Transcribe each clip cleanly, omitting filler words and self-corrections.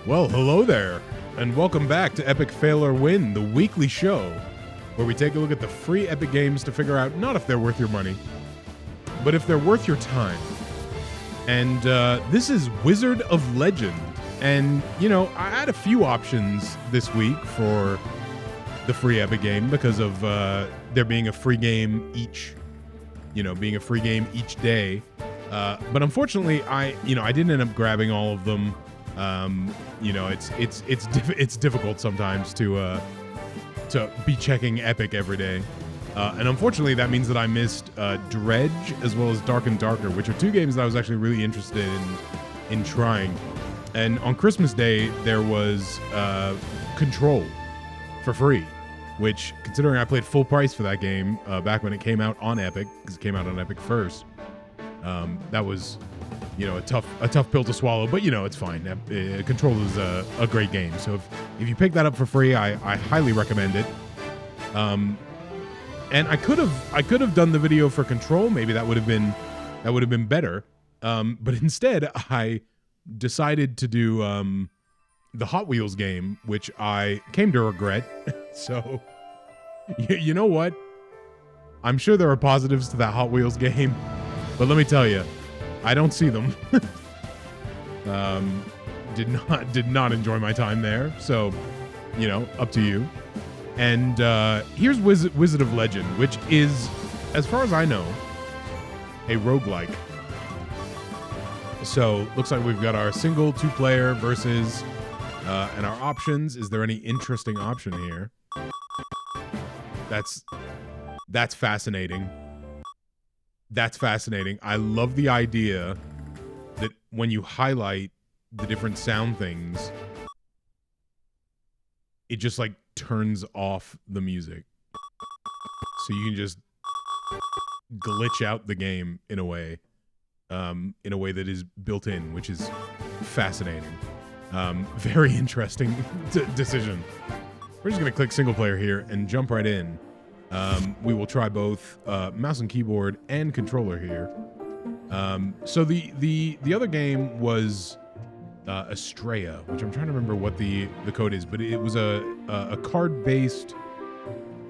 Well, hello there, and welcome back to Epic Fail or Win, the weekly show where we take a look at the free Epic games to figure out not if they're worth your money, but if they're worth your time. And this is Wizard of Legend. And, you know, I had a few options this week for the free Epic game because of there being a free game each, being a free game each day. But unfortunately, I didn't end up grabbing all of them. It's difficult sometimes to be checking Epic every day. And unfortunately, that means that I missed Dredge as well as Dark and Darker, which are two games that I was actually really interested in trying. And on Christmas Day, there was Control for free, which, considering I played full price for that game back when it came out on Epic, because it came out on Epic first, that was, a tough pill to swallow. But it's fine. Control is a great game, so if you pick that up for free, I highly recommend it. And I could have done the video for Control. Maybe that would have been better. But instead, I decided to do the Hot Wheels game, which I came to regret. So, you know what? I'm sure there are positives to that Hot Wheels game, but let me tell you, I don't see them. Did not enjoy my time there. So, up to you. And here's Wizard of Legend, which is, as far as I know, a roguelike. So, looks like we've got our single, two-player versus, and our options. Is there any interesting option here? That's fascinating. That's fascinating. I love the idea that when you highlight the different sound things, it just like turns off the music. So you can just glitch out the game in a way that is built in, which is fascinating. Very interesting decision. We're just going to click single player here and jump right in. We will try both mouse and keyboard and controller here. So the other game was Astrea, which I'm trying to remember what the code is, but it was a card-based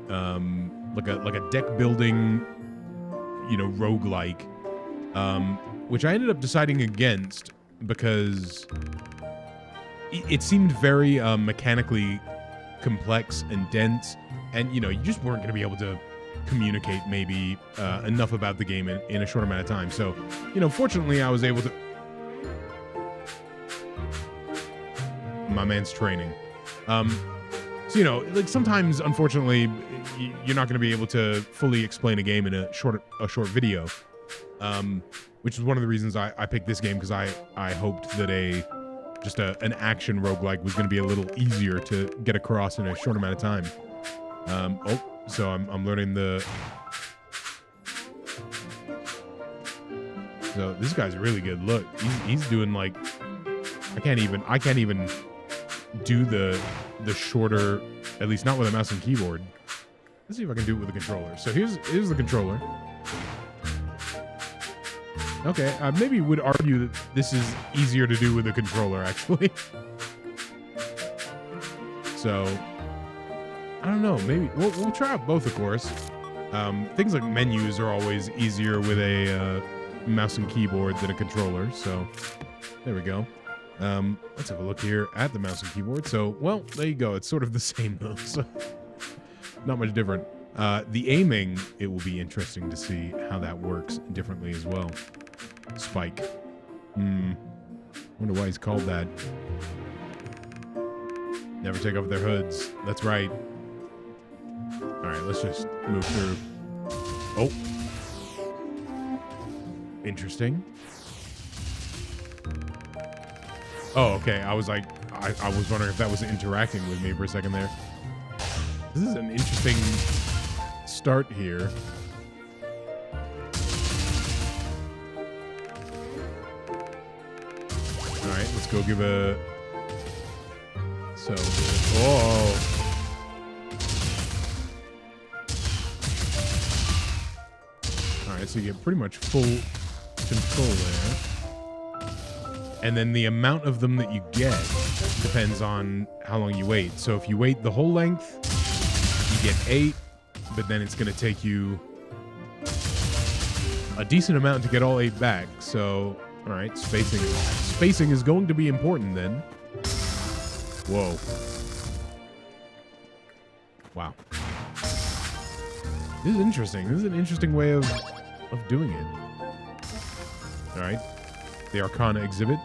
like a deck building, roguelike, which I ended up deciding against because it seemed very mechanically complex and dense, and you just weren't going to be able to communicate maybe enough about the game in a short amount of time. So, fortunately, I was able to. My man's training. So, like sometimes, unfortunately, you're not going to be able to fully explain a game in a short video, which is one of the reasons I picked this game, because I hoped that an action roguelike was going to be a little easier to get across in a short amount of time. So I'm learning So this guy's really good. Look, he's doing like I can't even do the shorter, at least not with a mouse and keyboard. Let's see if I can do it with a controller. So here's the controller. Okay, maybe would argue that this is easier to do with a controller, actually. So, I don't know. Maybe we'll try out both, of course. Things like menus are always easier with a mouse and keyboard than a controller. So, there we go. Let's have a look here at the mouse and keyboard. So, well, there you go. It's sort of the same, though. So, not much different. The aiming, it will be interesting to see how that works differently as well. Spike. Wonder why he's called that. Never take off their hoods. That's right. Alright, let's just move through. Oh. Interesting. Oh, okay. I was like, I was wondering if that was interacting with me for a second there. This is an interesting start here. Alright, let's go give a... So, oh. Alright, so you get pretty much full control there. And then the amount of them that you get depends on how long you wait. So if you wait the whole length, you get 8, but then it's going to take you a decent amount to get all 8 back. So, all right, spacing is going to be important then. Whoa. Wow. This is interesting. This is an interesting way of doing it. All right. The Arcana exhibit.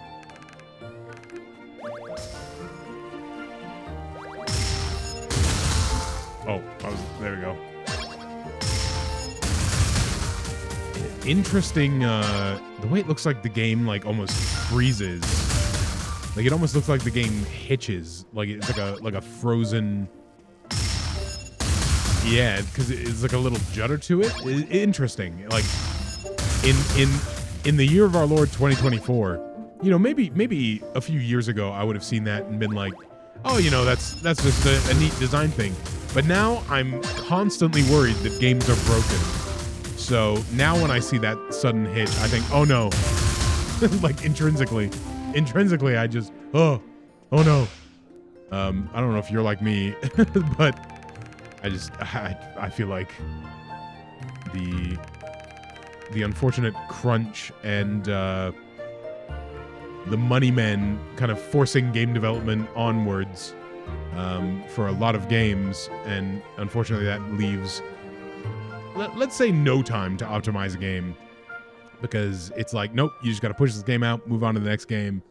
Oh, there we go. Interesting, the way it looks like the game like almost freezes. Like it almost looks like the game hitches. Like it's like a frozen. Yeah, because it's like a little judder to it. Interesting. Like in the year of our Lord 2024, you know, maybe a few years ago I would have seen that and been like, oh, you know, that's just a neat design thing. But now I'm constantly worried that games are broken. So now when I see that sudden hitch, I think, oh no. Like intrinsically, I just, oh no. I don't know if you're like me, but I feel like the unfortunate crunch and the money men kind of forcing game development onwards for a lot of games, and unfortunately that leaves, let's say, no time to optimize a game, because it's like, nope, you just got to push this game out, move on to the next game.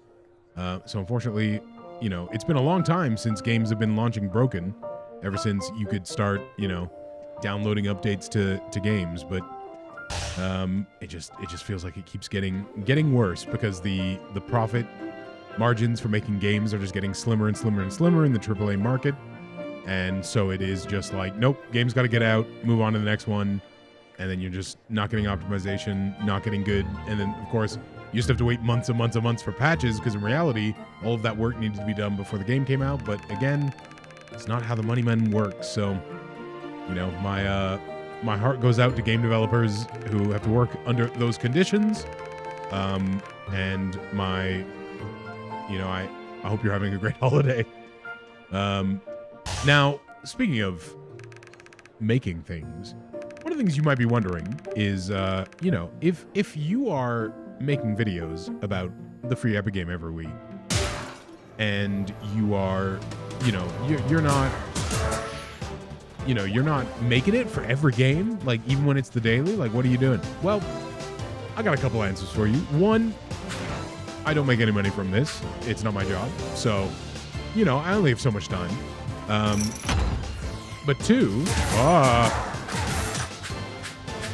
So unfortunately, you know, it's been a long time since games have been launching broken, ever since you could start, you know, downloading updates to games. But it just feels like it keeps getting worse, because the profit margins for making games are just getting slimmer and slimmer and slimmer in the AAA market. And so it is just like, nope, game's got to get out, move on to the next one. And then you're just not getting optimization, not getting good. And then, of course, you just have to wait months and months and months for patches, because in reality, all of that work needed to be done before the game came out. But again, it's not how the money men work. So, you know, my heart goes out to game developers who have to work under those conditions. And my, you know, I hope you're having a great holiday. Now, speaking of making things, one of the things you might be wondering is, you know, if you are making videos about the free Epic Game every week, and you are, you know, you're not, you know, you're not making it for every game, like even when it's the daily, like what are you doing? Well, I got a couple answers for you. One, I don't make any money from this. It's not my job. So, you know, I only have so much time. But two,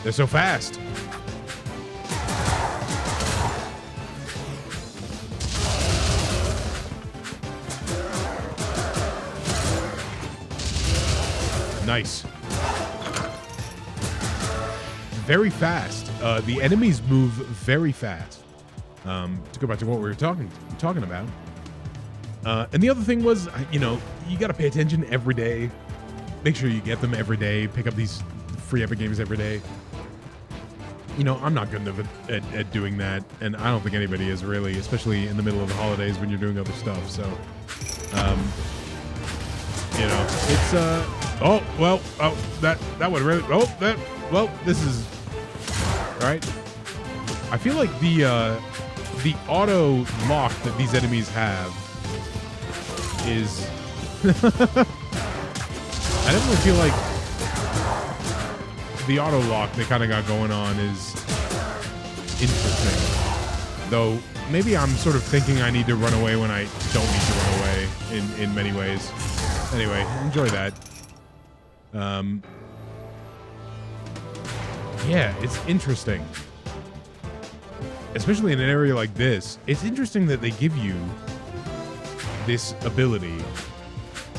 they're so fast. Nice. Very fast. The enemies move very fast. To go back to what we were talking about. And the other thing was, you know, you got to pay attention every day. Make sure you get them every day. Pick up these free Epic Games every day. You know, I'm not good enough at doing that, and I don't think anybody is really, especially in the middle of the holidays when you're doing other stuff. So, you know, it's that would really this is all right. I feel like the auto lock that these enemies have is I definitely feel like the auto lock they kind of got going on is interesting. Though maybe I'm sort of thinking I need to run away when I don't need to run away in many ways. Anyway, enjoy that. Yeah, it's interesting. Especially in an area like this. It's interesting that they give you this ability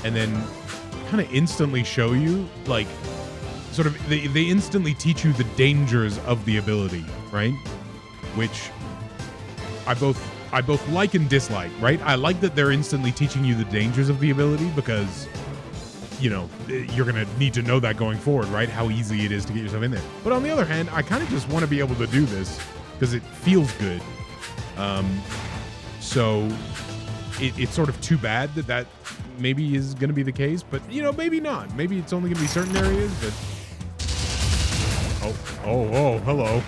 and then kind of instantly show you, like, sort of, they instantly teach you the dangers of the ability, right? Which I both like and dislike, right? I like that they're instantly teaching you the dangers of the ability because, you know, you're going to need to know that going forward, right? How easy it is to get yourself in there. But on the other hand, I kind of just want to be able to do this because it feels good. So it's sort of too bad that maybe is going to be the case, but you know, maybe not. Maybe it's only going to be certain areas, but oh, hello.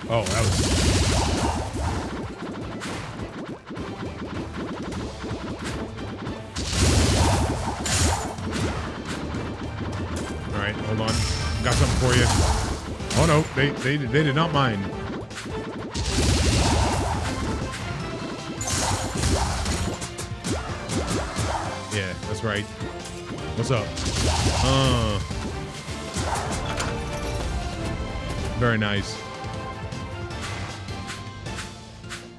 Oh, that was... All right, hold on. Got something for you. Oh no, they did not mind. Yeah, that's right. What's up? Very nice.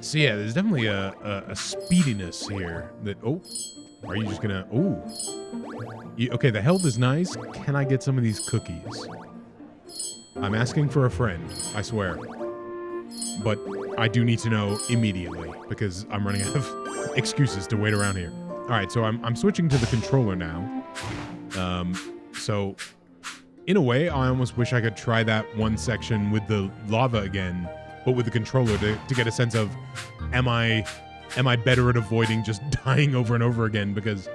So yeah, there's definitely a speediness here that, oh, are you just gonna, oh. Okay, the health is nice. Can I get some of these cookies? I'm asking for a friend, I swear. But I do need to know immediately because I'm running out of excuses to wait around here. All right, so I'm switching to the controller now. So in a way, I almost wish I could try that one section with the lava again, but with the controller to get a sense of, am I better at avoiding just dying over and over again? Because,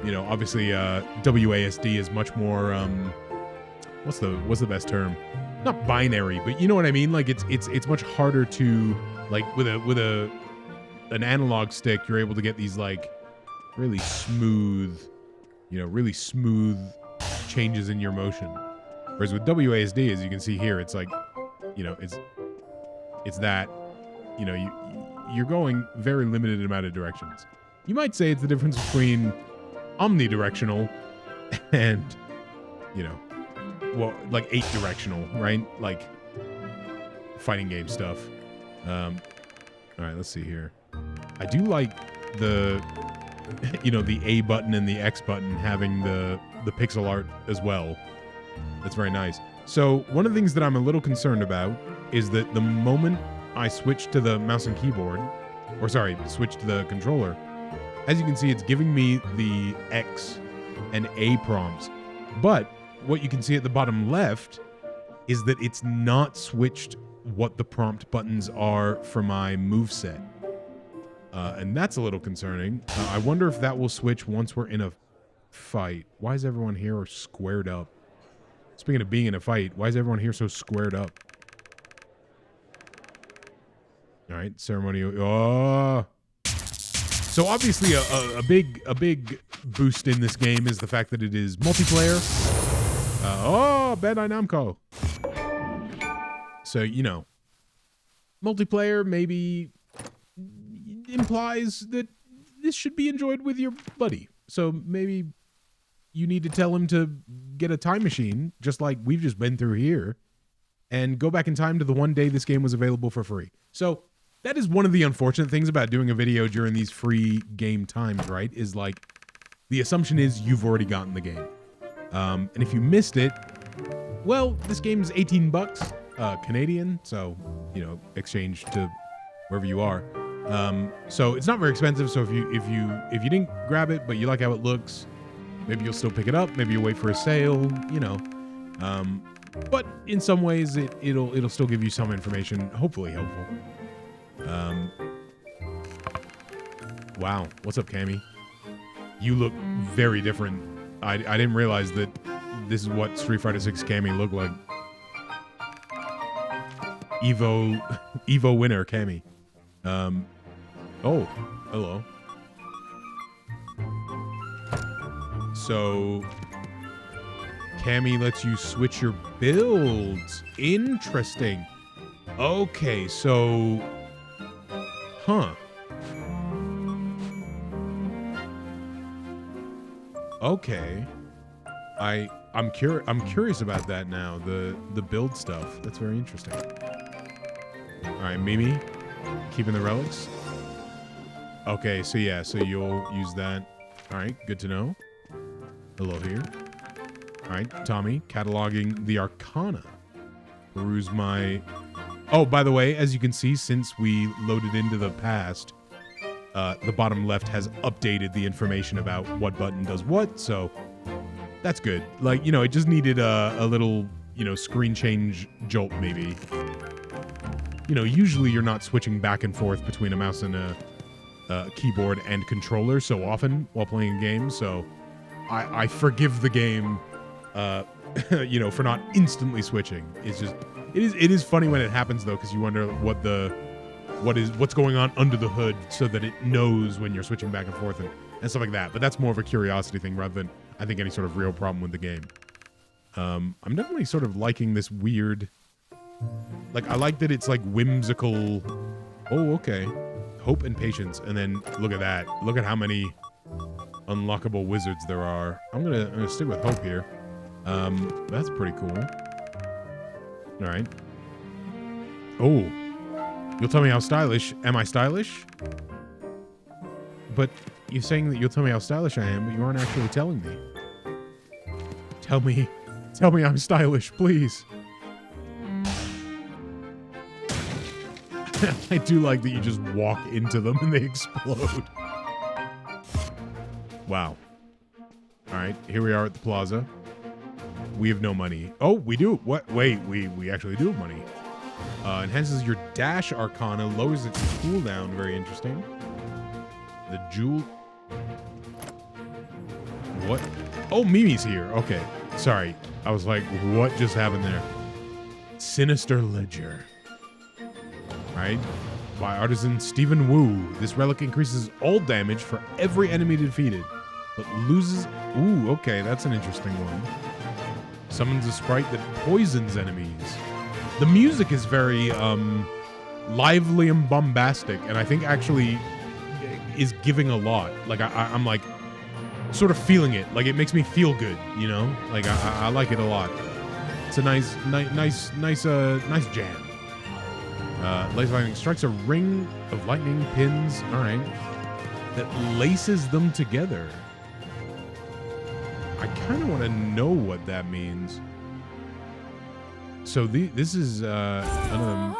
you know, obviously WASD is much more what's the best term? Not binary, but you know what I mean. Like it's much harder to, like, with an analog stick, you're able to get these like really smooth, you know, really smooth changes in your motion. Whereas with WASD, as you can see here, it's like, you know, it's that, you know, you're going very limited amount of directions. You might say it's the difference between omnidirectional and, you know, well, like 8-directional, right? Like fighting game stuff. All right, let's see here. I do like the, you know, the A button and the X button having the pixel art as well. That's very nice. So one of the things that I'm a little concerned about is that the moment I switch to the mouse and keyboard, or sorry, switch to the controller, as you can see, it's giving me the X and A prompts. But what you can see at the bottom left is that it's not switched what the prompt buttons are for my moveset. And that's a little concerning. I wonder if that will switch once we're in a fight. Why is everyone here squared up? Speaking of being in a fight, why is everyone here so squared up? All right, ceremonial. Oh. So obviously a big boost in this game is the fact that it is multiplayer. Bandai Namco. So, you know, multiplayer maybe implies that this should be enjoyed with your buddy. So maybe you need to tell him to get a time machine, just like we've just been through here, and go back in time to the one day this game was available for free. So that is one of the unfortunate things about doing a video during these free game times, right? Is like, the assumption is you've already gotten the game. And if you missed it, well, this game's 18 bucks Canadian, so, you know, exchange to wherever you are. So it's not very expensive. So if you didn't grab it, but you like how it looks, maybe you'll still pick it up. Maybe you'll wait for a sale, you know. But in some ways, it'll still give you some information, hopefully helpful. Wow, what's up, Cammy? You look very different. I didn't realize that this is what Street Fighter 6 Cammy looked like. Evo winner Cammy. Oh, hello. So Cammy lets you switch your builds. Interesting. Okay, so huh. Okay. I'm curious about that now, the build stuff. That's very interesting. All right, Mimi, keeping the relics. Okay, so yeah, so you'll use that. All right, good to know. Hello here. All right, Tommy, cataloging the Arcana. Peruse my... Oh, by the way, as you can see, since we loaded into the past, the bottom left has updated the information about what button does what, so that's good. Like, you know, it just needed a little, you know, screen change jolt maybe. usually you're not switching back and forth between a mouse and a keyboard and controller so often while playing a game. So I forgive the game, for not instantly switching. It is funny when it happens though, because you wonder what's going on under the hood so that it knows when you're switching back and forth and stuff like that. But that's more of a curiosity thing rather than, I think, any sort of real problem with the game. I'm definitely sort of liking this weird, like, I like that it's like whimsical. Oh, okay. Hope and patience. And then look at that. Look at how many unlockable wizards there are. I'm gonna stick with hope here. That's pretty cool. All right. Oh, you'll tell me how stylish. Am I stylish? But you're saying that you'll tell me how stylish I am, but you aren't actually telling me. Tell me I'm stylish, please. I do like that you just walk into them and they explode. Wow. All right, here we are at the plaza. We have no money. Oh, we do. What? Wait, we actually do have money. Enhances your dash arcana, lowers its cooldown. Very interesting. The jewel. What? Oh, Mimi's here. Okay. Sorry. I was like, what just happened there? Sinister Ledger. Right? By artisan Stephen Wu. This relic increases all damage for every enemy defeated, but loses... Ooh, okay. That's an interesting one. Summons a sprite that poisons enemies. The music is very lively and bombastic, and I think actually is giving a lot. Like I'm like sort of feeling it. Like it makes me feel good, you know? Like I like it a lot. It's a nice jam. Laser lightning strikes a ring of lightning pins. All right, that laces them together. I kind of want to know what that means. So this is another.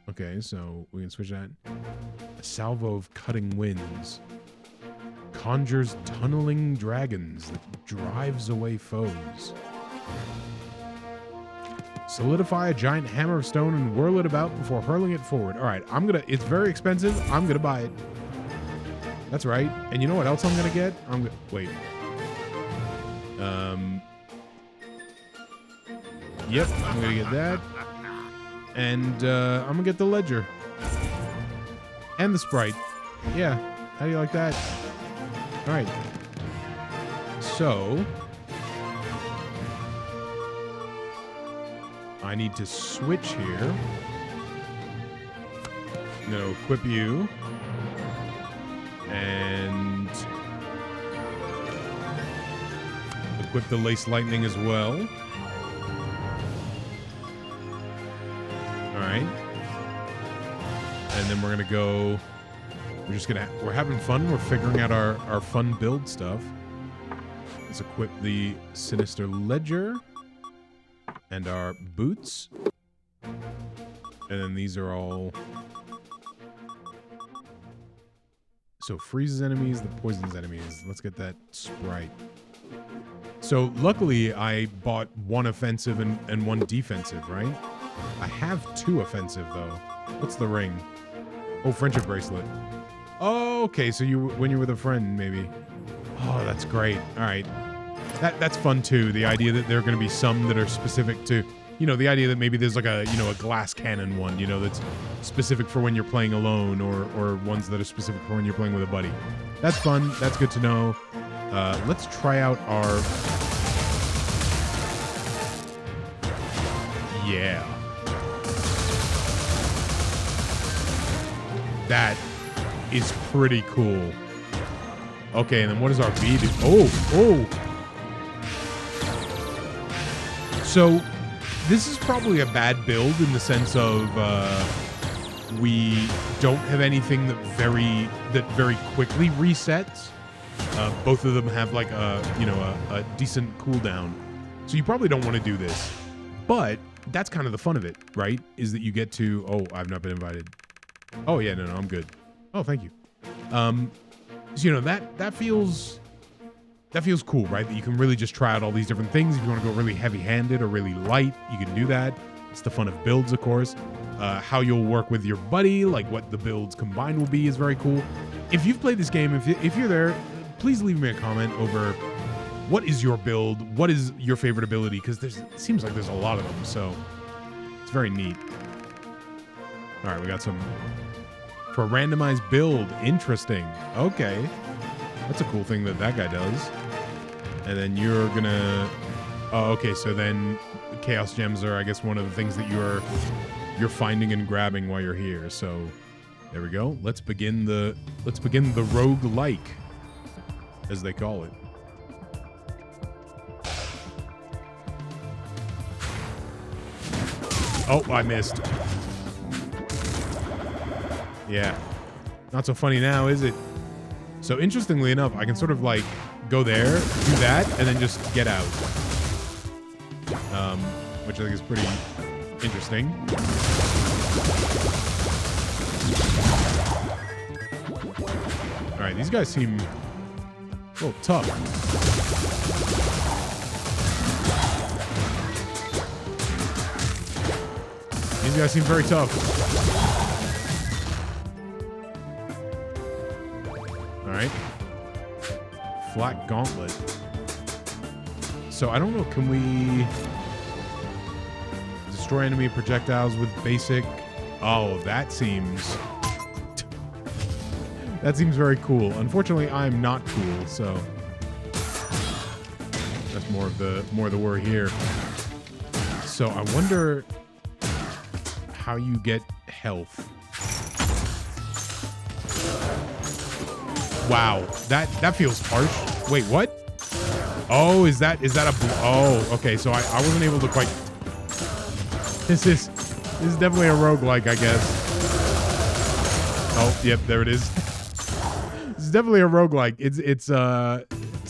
Okay, so we can switch that. A salvo of cutting winds conjures tunneling dragons that drives away foes. Solidify a giant hammer of stone and whirl it about before hurling it forward. All right, it's very expensive. I'm gonna buy it. That's right. And you know what else I'm gonna get? Wait. Yep, I'm gonna get that. And I'm gonna get the ledger. And the sprite. Yeah, how do you like that? All right. So I need to switch here. I'm gonna equip you. And equip the lace lightning as well. All right. And then we're gonna go. We're having fun. We're figuring out our fun build stuff. Let's equip the Sinister Ledger and our boots. And then these are all. So freezes enemies, the poisons enemies. Let's get that sprite. So luckily I bought one offensive and one defensive, right? I have two offensive though. What's the ring? Oh, friendship bracelet. Oh, okay. So when you're with a friend, maybe. Oh, that's great. All right. That's fun too. The idea that there are going to be some that are specific to, the idea that maybe there's like a glass cannon one, that's specific for when you're playing alone or ones that are specific for when you're playing with a buddy. That's fun. That's good to know. Let's try out our... Yeah. That is pretty cool. Okay, and then what does our V do? Oh! So, this is probably a bad build in the sense of we don't have anything that very quickly resets. Both of them have like a decent cooldown. So you probably don't want to do this. But that's kind of the fun of it, right? Is that you get to... Oh, I've not been invited. Oh, yeah, no, I'm good. Oh, thank you. So, that feels cool, right? That you can really just try out all these different things. If you want to go really heavy-handed or really light, you can do that. It's the fun of builds, of course. How you'll work with your buddy, like what the builds combined will be, is very cool. If you've played this game, if you're there, please leave me a comment over what is your build, what is your favorite ability, because it seems like there's a lot of them, so it's very neat. All right, we got some for a randomized build. Interesting. Okay, that's a cool thing that guy does. And then you're gonna. Oh, okay. So then Chaos Gems are, I guess, one of the things that you're finding and grabbing while you're here. So there we go. Let's begin the roguelike, as they call it. Oh, I missed. Yeah. Not so funny now, is it? So interestingly enough, I can sort of like go there, do that, and then just get out. Which I think is pretty interesting. All right, these guys seem a little tough. These guys seem very tough. All right. Flat gauntlet. So I don't know, can we destroy enemy projectiles with basic? Oh, that seems very cool. Unfortunately, I'm not cool, so that's more of the worry here. So I wonder how you get health. Wow, that feels harsh. Wait, what? Oh, is that a oh, okay, so I wasn't able to quite. This is definitely a roguelike, I guess. Oh, yep, there it is. This is definitely a roguelike. It's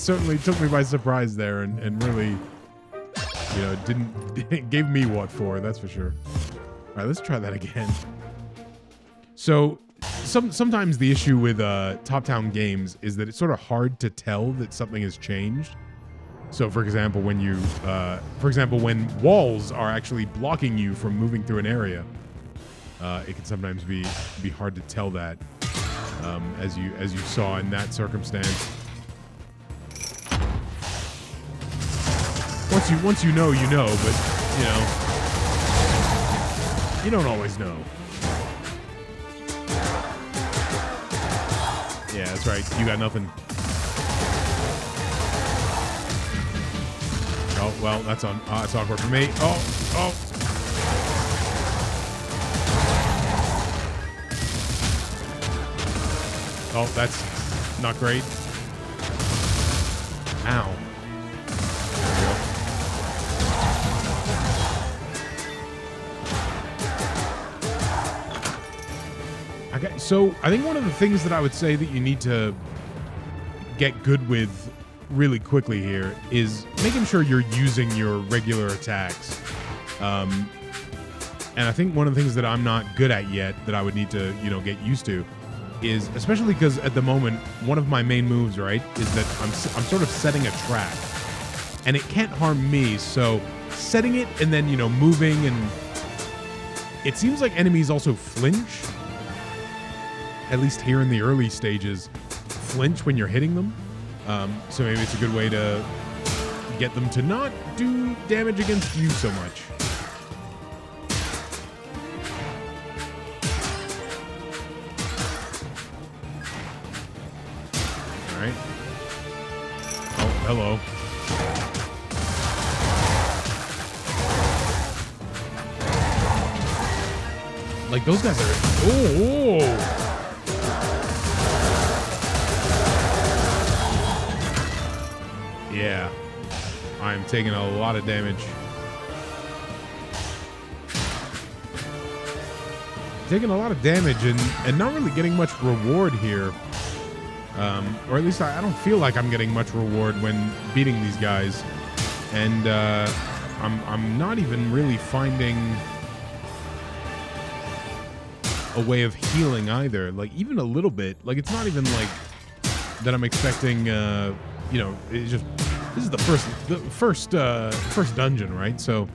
certainly took me by surprise there and really, you know, it gave me what for, that's for sure. All right, let's try that again. So sometimes the issue with top-down games is that it's sort of hard to tell that something has changed. So, for example, when walls are actually blocking you from moving through an area, it can sometimes be hard to tell that, as you saw in that circumstance. Once you know, but you know, you don't always know. Yeah, that's right. You got nothing. Oh, well, that's awkward for me. Oh. Oh, that's not great. Ow. Okay, so I think one of the things that I would say that you need to get good with really quickly here is making sure you're using your regular attacks. And I think one of the things that I'm not good at yet that I would need to, you know, get used to is, especially because at the moment, one of my main moves, right, is that I'm sort of setting a trap. And it can't harm me, so setting it and then, you know, moving, and it seems like enemies also flinch. At least here in the early stages, flinch when you're hitting them. So maybe it's a good way to get them to not do damage against you so much. All right. Oh, hello. Like, those guys are... Oh! Yeah, I'm taking a lot of damage. Taking a lot of damage and not really getting much reward here. Or at least I don't feel like I'm getting much reward when beating these guys. And I'm not even really finding a way of healing either. Like, even a little bit. Like, it's not even like that I'm expecting, you know, it's just... This is the first dungeon, right? So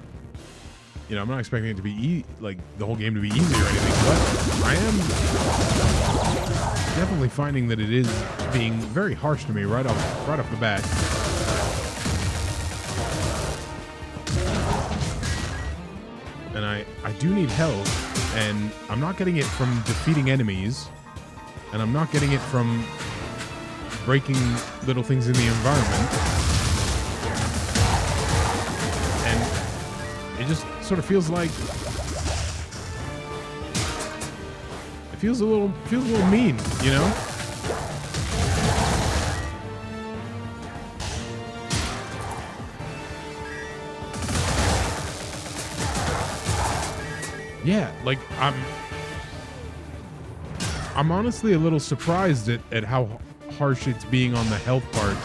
you know, I'm not expecting it to be like the whole game to be easy or anything, but I am definitely finding that it is being very harsh to me right off the bat. And I do need health, and I'm not getting it from defeating enemies, and I'm not getting it from breaking little things in the environment. And it just sort of feels like it feels a little mean, you know? Yeah, like I'm honestly a little surprised at how harsh it's being on the health part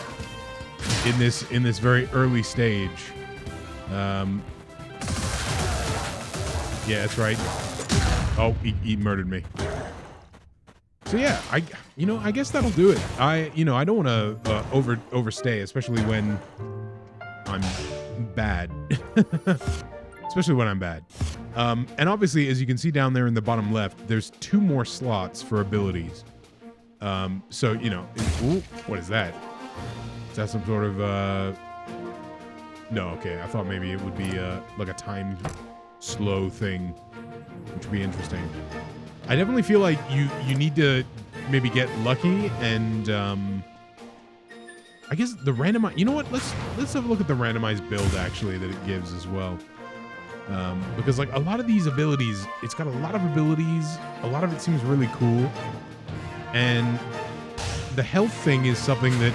in this very early stage. Yeah, that's right. Oh, he murdered me. So yeah, I guess that'll do it. I don't want to overstay, especially when I'm bad. Especially when I'm bad. And obviously, as you can see down there in the bottom left, there's 2 more slots for abilities. So, you know, ooh, what is that? Is that some sort of, no, okay. I thought maybe it would be, like a time slow thing, which would be interesting. I definitely feel like you need to maybe get lucky and, I guess the randomized, you know what? Let's have a look at the randomized build actually that it gives as well. Because like a lot of these abilities, it's got a lot of abilities. A lot of it seems really cool. And the health thing is something that,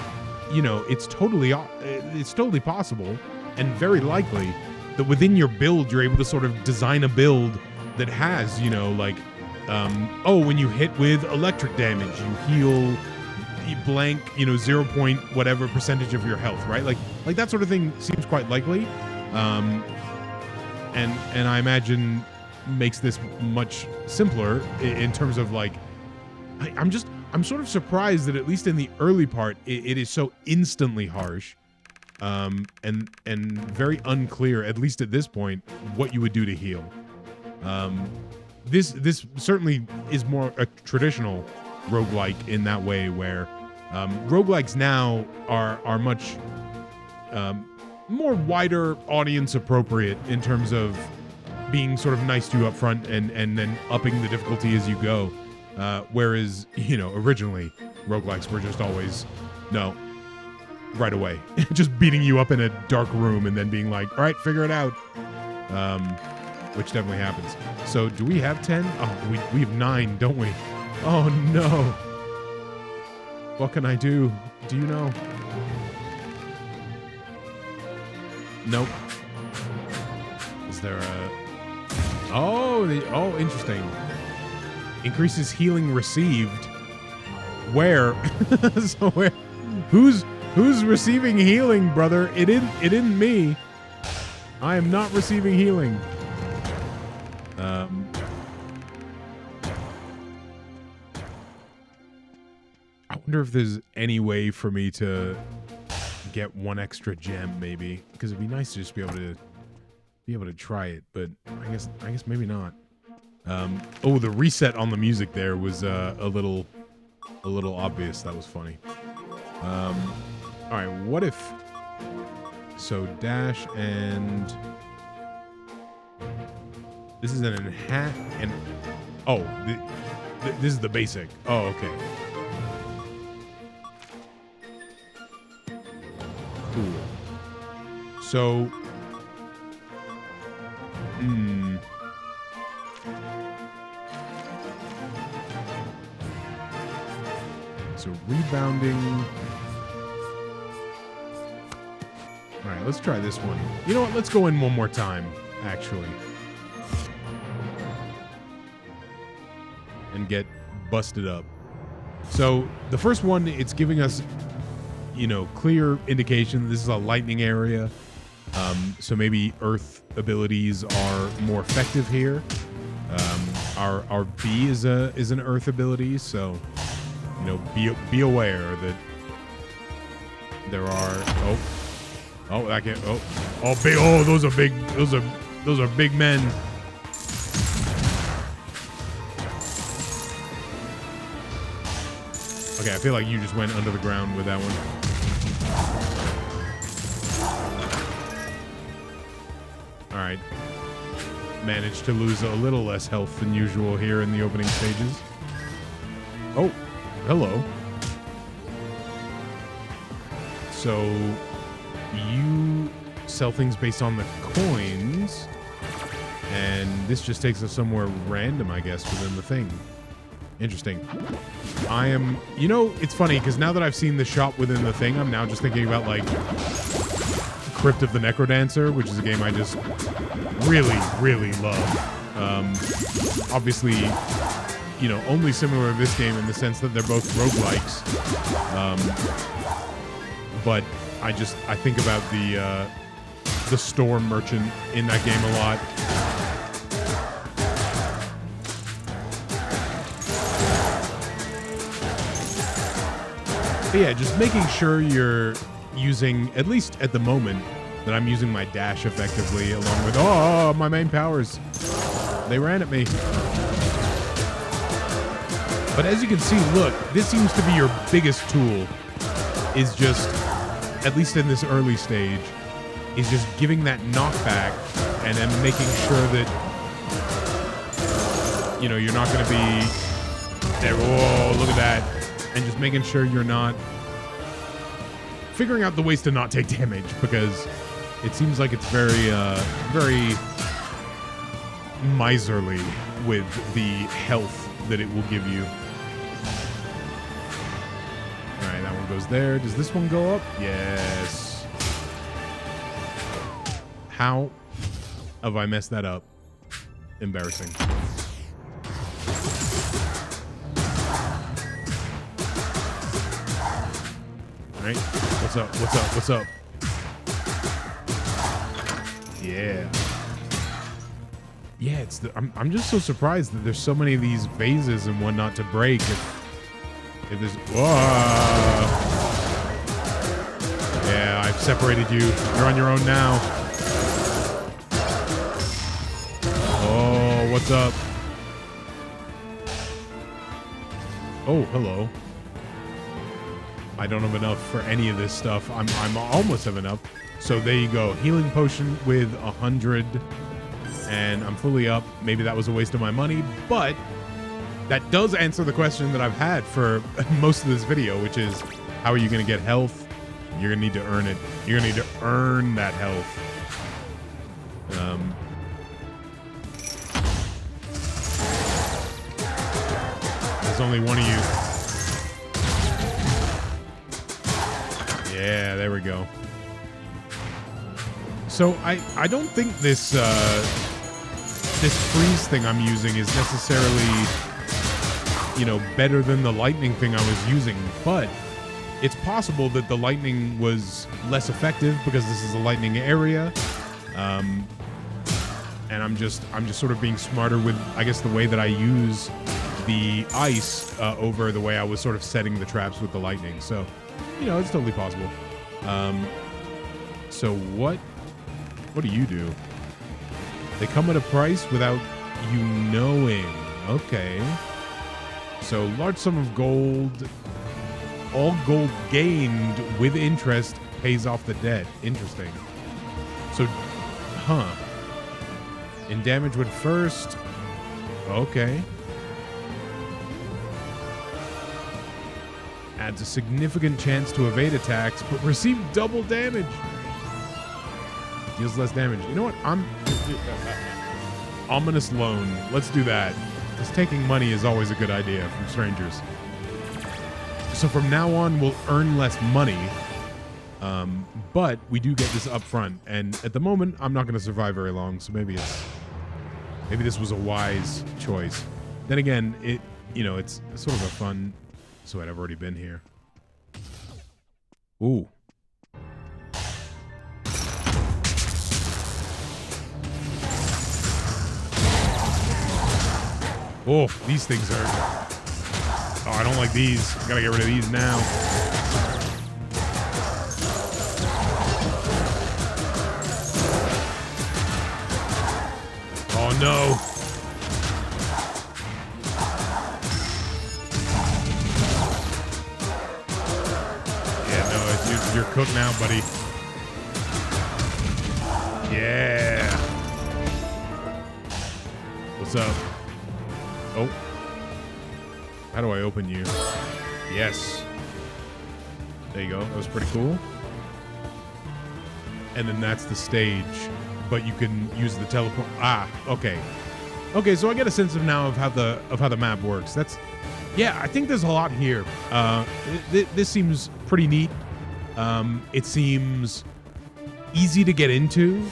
you know, it's totally possible and very likely that within your build, you're able to sort of design a build that has, you know, like, oh, when you hit with electric damage, you heal blank, you know, 0. whatever percentage of your health, right? Like that sort of thing seems quite likely. And I imagine makes this much simpler in terms of like, I'm sort of surprised that at least in the early part, it is so instantly harsh, and very unclear, at least at this point, what you would do to heal. This certainly is more a traditional roguelike in that way, where roguelikes now are much more wider audience appropriate in terms of being sort of nice to you up front and then upping the difficulty as you go. Whereas, you know, originally roguelikes were just always, no, right away. Just beating you up in a dark room and then being like, all right, figure it out. Which definitely happens. So do we have 10? Oh, we have 9, don't we? Oh no. What can I do? Do you know? Nope. Is there a... Oh, interesting. Increases healing received. Where? So where? Who's receiving healing, brother? It isn't me. I am not receiving healing. I wonder if there's any way for me to get 1 extra gem, maybe, because it'd be nice to just be able to try it, but I guess maybe not. Oh, the reset on the music there was a little obvious. That was funny. All right, what if so dash and this is an enhance and oh, this is the basic. Oh, okay. Cool. So, so rebounding. All right, let's try this one. You know what? Let's go in one more time, actually. And get busted up. So the first one, it's giving us, you know, clear indication this is a lightning area. So maybe earth abilities are more effective here. Our B is an earth ability, so you know, be aware that there are those are big, Those are big men. Okay, I feel like you just went under the ground with that one. All right. Managed to lose a little less health than usual here in the opening stages. Oh, hello. So you sell things based on the coins, and this just takes us somewhere random, I guess, within the thing. Interesting. I am, you know, it's funny because now that I've seen the shop within the thing, I'm now just thinking about like Crypt of the Necrodancer, which is a game I just really, really love. Obviously, you know, only similar to this game in the sense that they're both roguelikes. But I think about the store merchant in that game a lot. But yeah, just making sure you're using, at least at the moment, that I'm using my dash effectively along with, oh, my main powers. They ran at me. But as you can see, look, this seems to be your biggest tool, is just, at least in this early stage, is just giving that knockback and then making sure that, you know, you're not going to be there. Whoa, look at that. And just making sure you're not figuring out the ways to not take damage, because it seems like it's very, very miserly with the health that it will give you. All right, that one goes there. Does this one go up? Yes. How have I messed that up? Embarrassing. All right. What's up? What's up? What's up? Yeah. Yeah, it's I'm just so surprised that there's so many of these vases and whatnot to break. If there's, whoa. Yeah, I've separated you. You're on your own now. Oh, what's up? Oh, hello. I don't have enough for any of this stuff. I'm almost have enough. So there you go. Healing potion with 100. And I'm fully up. Maybe that was a waste of my money, but that does answer the question that I've had for most of this video, which is, how are you going to get health? You're going to need to earn it. You're going to need to earn that health. There's only one of you. Yeah, there we go. So I don't think this this freeze thing I'm using is necessarily, you know, better than the lightning thing I was using, but it's possible that the lightning was less effective because this is a lightning area. And I'm just sort of being smarter with, I guess, the way that I use the ice over the way I was sort of setting the traps with the lightning. So, you know, it's totally possible. So what do you do? They come at a price without you knowing. Okay. So large sum of gold. All gold gained with interest pays off the debt. Interesting. So, huh. In damage with first. Okay. Adds a significant chance to evade attacks, but receive double damage. Deals less damage. You know what? Ominous loan. Let's do that. Because taking money is always a good idea from strangers. So from now on, we'll earn less money. But we do get this up front. And at the moment, I'm not going to survive very long. So maybe this was a wise choice. Then again, it's sort of a fun. So I've already been here. Ooh. Oh, these things are... Oh, I don't like these. I gotta get rid of these now. no. Yeah, no, you're cooked now, buddy. Yeah. What's up? Oh. How do I open you? Yes. There you go. That was pretty cool. And then that's the stage, but you can use the teleport. Ah, okay. Okay, so I get a sense of now of how the map works. Yeah, I think there's a lot here. This seems pretty neat. It seems easy to get into,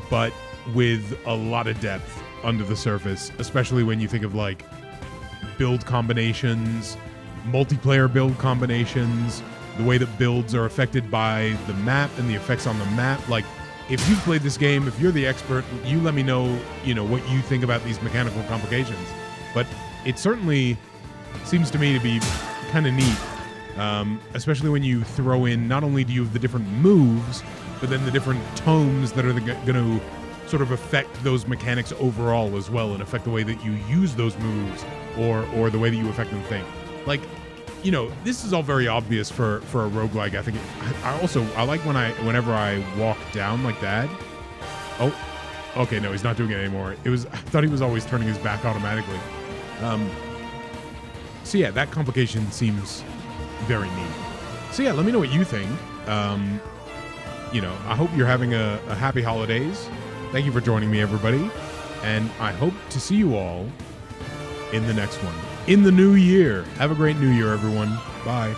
but with a lot of depth under the surface, especially when you think of like build combinations, multiplayer build combinations, the way that builds are affected by the map and the effects on the map. Like, if you've played this game, if you're the expert, you let me know, what you think about these mechanical complications. But it certainly seems to me to be kind of neat, especially when you throw in, not only do you have the different moves, but then the different tomes that are going to sort of affect those mechanics overall as well, and affect the way that you use those moves or the way that you affect them think. Like, this is all very obvious for a roguelike. I think I like whenever I walk down like that. Oh, okay, no, he's not doing it anymore. I thought he was always turning his back automatically. So yeah, that complication seems very neat. So yeah, let me know what you think. I hope you're having a happy holidays. Thank you for joining me, everybody. And I hope to see you all in the next one. In the new year. Have a great new year, everyone. Bye.